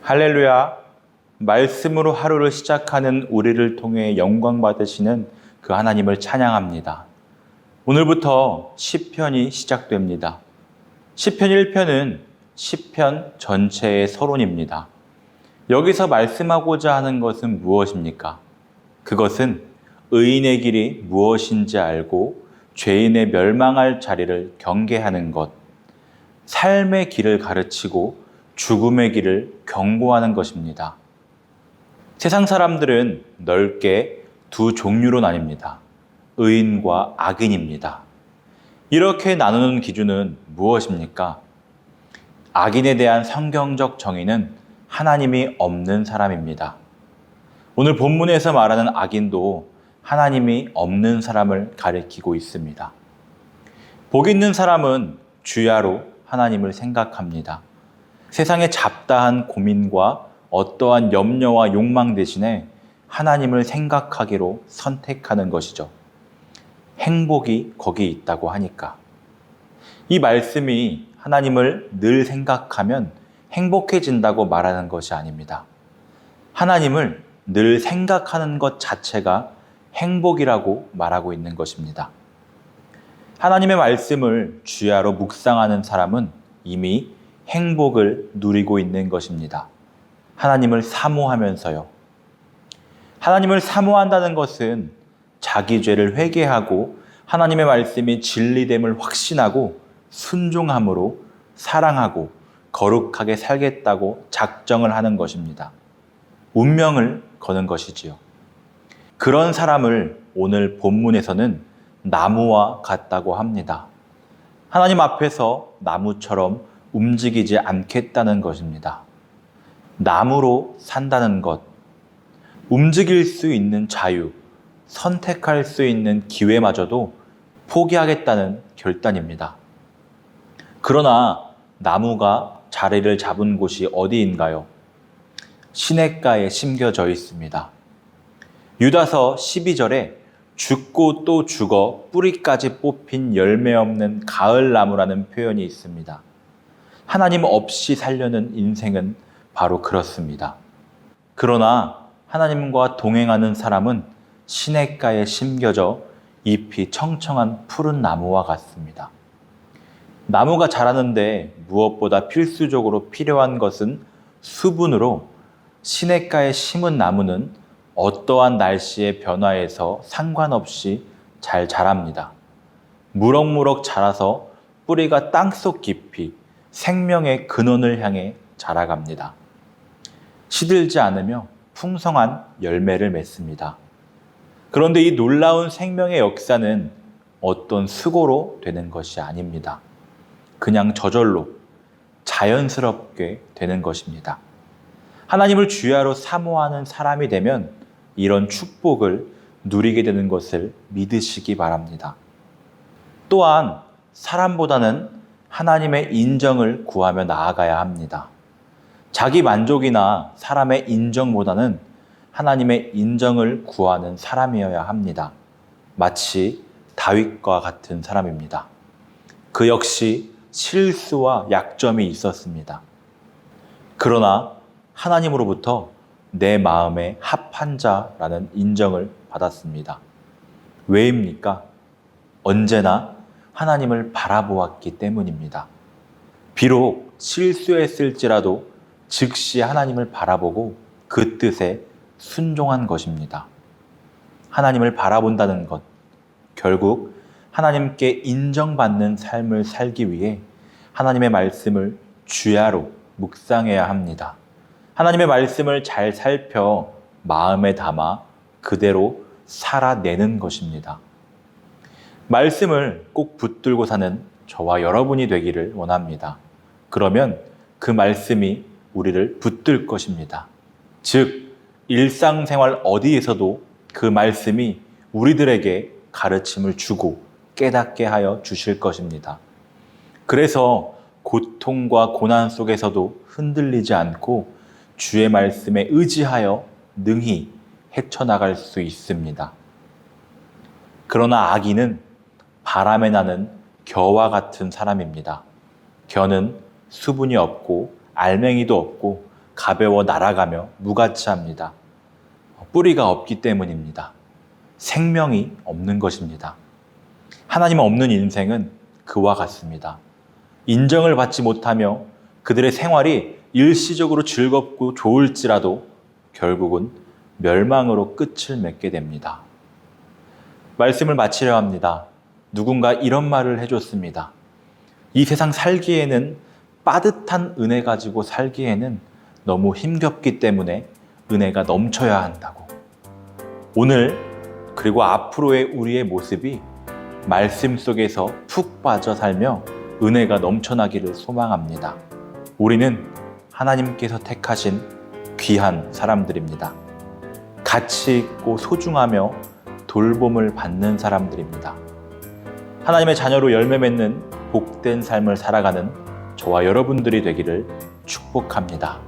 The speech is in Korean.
할렐루야. 말씀으로 하루를 시작하는 우리를 통해 영광 받으시는 그 하나님을 찬양합니다. 오늘부터 시편이 시작됩니다. 시편 1편은 시편 전체의 서론입니다. 여기서 말씀하고자 하는 것은 무엇입니까? 그것은 의인의 길이 무엇인지 알고 죄인의 멸망할 자리를 경계하는 것, 삶의 길을 가르치고 죽음의 길을 경고하는 것입니다. 세상 사람들은 넓게 두 종류로 나뉩니다. 의인과 악인입니다. 이렇게 나누는 기준은 무엇입니까? 악인에 대한 성경적 정의는 하나님이 없는 사람입니다. 오늘 본문에서 말하는 악인도 하나님이 없는 사람을 가리키고 있습니다. 복 있는 사람은 주야로 하나님을 생각합니다. 세상의 잡다한 고민과 어떠한 염려와 욕망 대신에 하나님을 생각하기로 선택하는 것이죠. 행복이 거기 있다고 하니까. 이 말씀이 하나님을 늘 생각하면 행복해진다고 말하는 것이 아닙니다. 하나님을 늘 생각하는 것 자체가 행복이라고 말하고 있는 것입니다. 하나님의 말씀을 주야로 묵상하는 사람은 이미 행복을 누리고 있는 것입니다. 하나님을 사모하면서요. 하나님을 사모한다는 것은 자기 죄를 회개하고 하나님의 말씀이 진리됨을 확신하고 순종함으로 사랑하고 거룩하게 살겠다고 작정을 하는 것입니다. 운명을 거는 것이지요. 그런 사람을 오늘 본문에서는 나무와 같다고 합니다. 하나님 앞에서 나무처럼 움직이지 않겠다는 것입니다. 나무로 산다는 것, 움직일 수 있는 자유, 선택할 수 있는 기회마저도 포기하겠다는 결단입니다. 그러나 나무가 자리를 잡은 곳이 어디인가요? 시냇가에 심겨져 있습니다. 유다서 12절에 죽고 또 죽어 뿌리까지 뽑힌 열매 없는 가을나무라는 표현이 있습니다. 하나님 없이 살려는 인생은 바로 그렇습니다. 그러나 하나님과 동행하는 사람은 시냇가에 심겨져 잎이 청청한 푸른 나무와 같습니다. 나무가 자라는데 무엇보다 필수적으로 필요한 것은 수분으로 시냇가에 심은 나무는 어떠한 날씨의 변화에서 상관없이 잘 자랍니다. 무럭무럭 자라서 뿌리가 땅속 깊이 생명의 근원을 향해 자라갑니다. 시들지 않으며 풍성한 열매를 맺습니다. 그런데 이 놀라운 생명의 역사는 어떤 수고로 되는 것이 아닙니다. 그냥 저절로 자연스럽게 되는 것입니다. 하나님을 주야로 사모하는 사람이 되면 이런 축복을 누리게 되는 것을 믿으시기 바랍니다. 또한 사람보다는 하나님의 인정을 구하며 나아가야 합니다. 자기 만족이나 사람의 인정보다는 하나님의 인정을 구하는 사람이어야 합니다. 마치 다윗과 같은 사람입니다. 그 역시 실수와 약점이 있었습니다. 그러나 하나님으로부터 내 마음에 합한 자라는 인정을 받았습니다. 왜입니까? 언제나 하나님을 바라보았기 때문입니다. 비록 실수했을지라도 즉시 하나님을 바라보고 그 뜻에 순종한 것입니다. 하나님을 바라본다는 것, 결국 하나님께 인정받는 삶을 살기 위해 하나님의 말씀을 주야로 묵상해야 합니다. 하나님의 말씀을 잘 살펴 마음에 담아 그대로 살아내는 것입니다. 말씀을 꼭 붙들고 사는 저와 여러분이 되기를 원합니다. 그러면 그 말씀이 우리를 붙들 것입니다. 즉, 일상생활 어디에서도 그 말씀이 우리들에게 가르침을 주고 깨닫게 하여 주실 것입니다. 그래서 고통과 고난 속에서도 흔들리지 않고 주의 말씀에 의지하여 능히 헤쳐나갈 수 있습니다. 그러나 악인은 바람에 나는 겨와 같은 사람입니다. 겨는 수분이 없고 알맹이도 없고 가벼워 날아가며 무가치합니다. 뿌리가 없기 때문입니다. 생명이 없는 것입니다. 하나님 없는 인생은 그와 같습니다. 인정을 받지 못하며 그들의 생활이 일시적으로 즐겁고 좋을지라도 결국은 멸망으로 끝을 맺게 됩니다. 말씀을 마치려 합니다. 누군가 이런 말을 해줬습니다. 이 세상 살기에는 빠듯한 은혜 가지고 살기에는 너무 힘겹기 때문에 은혜가 넘쳐야 한다고. 오늘 그리고 앞으로의 우리의 모습이 말씀 속에서 푹 빠져 살며 은혜가 넘쳐나기를 소망합니다. 우리는 하나님께서 택하신 귀한 사람들입니다. 가치 있고 소중하며 돌봄을 받는 사람들입니다. 하나님의 자녀로 열매 맺는 복된 삶을 살아가는 저와 여러분들이 되기를 축복합니다.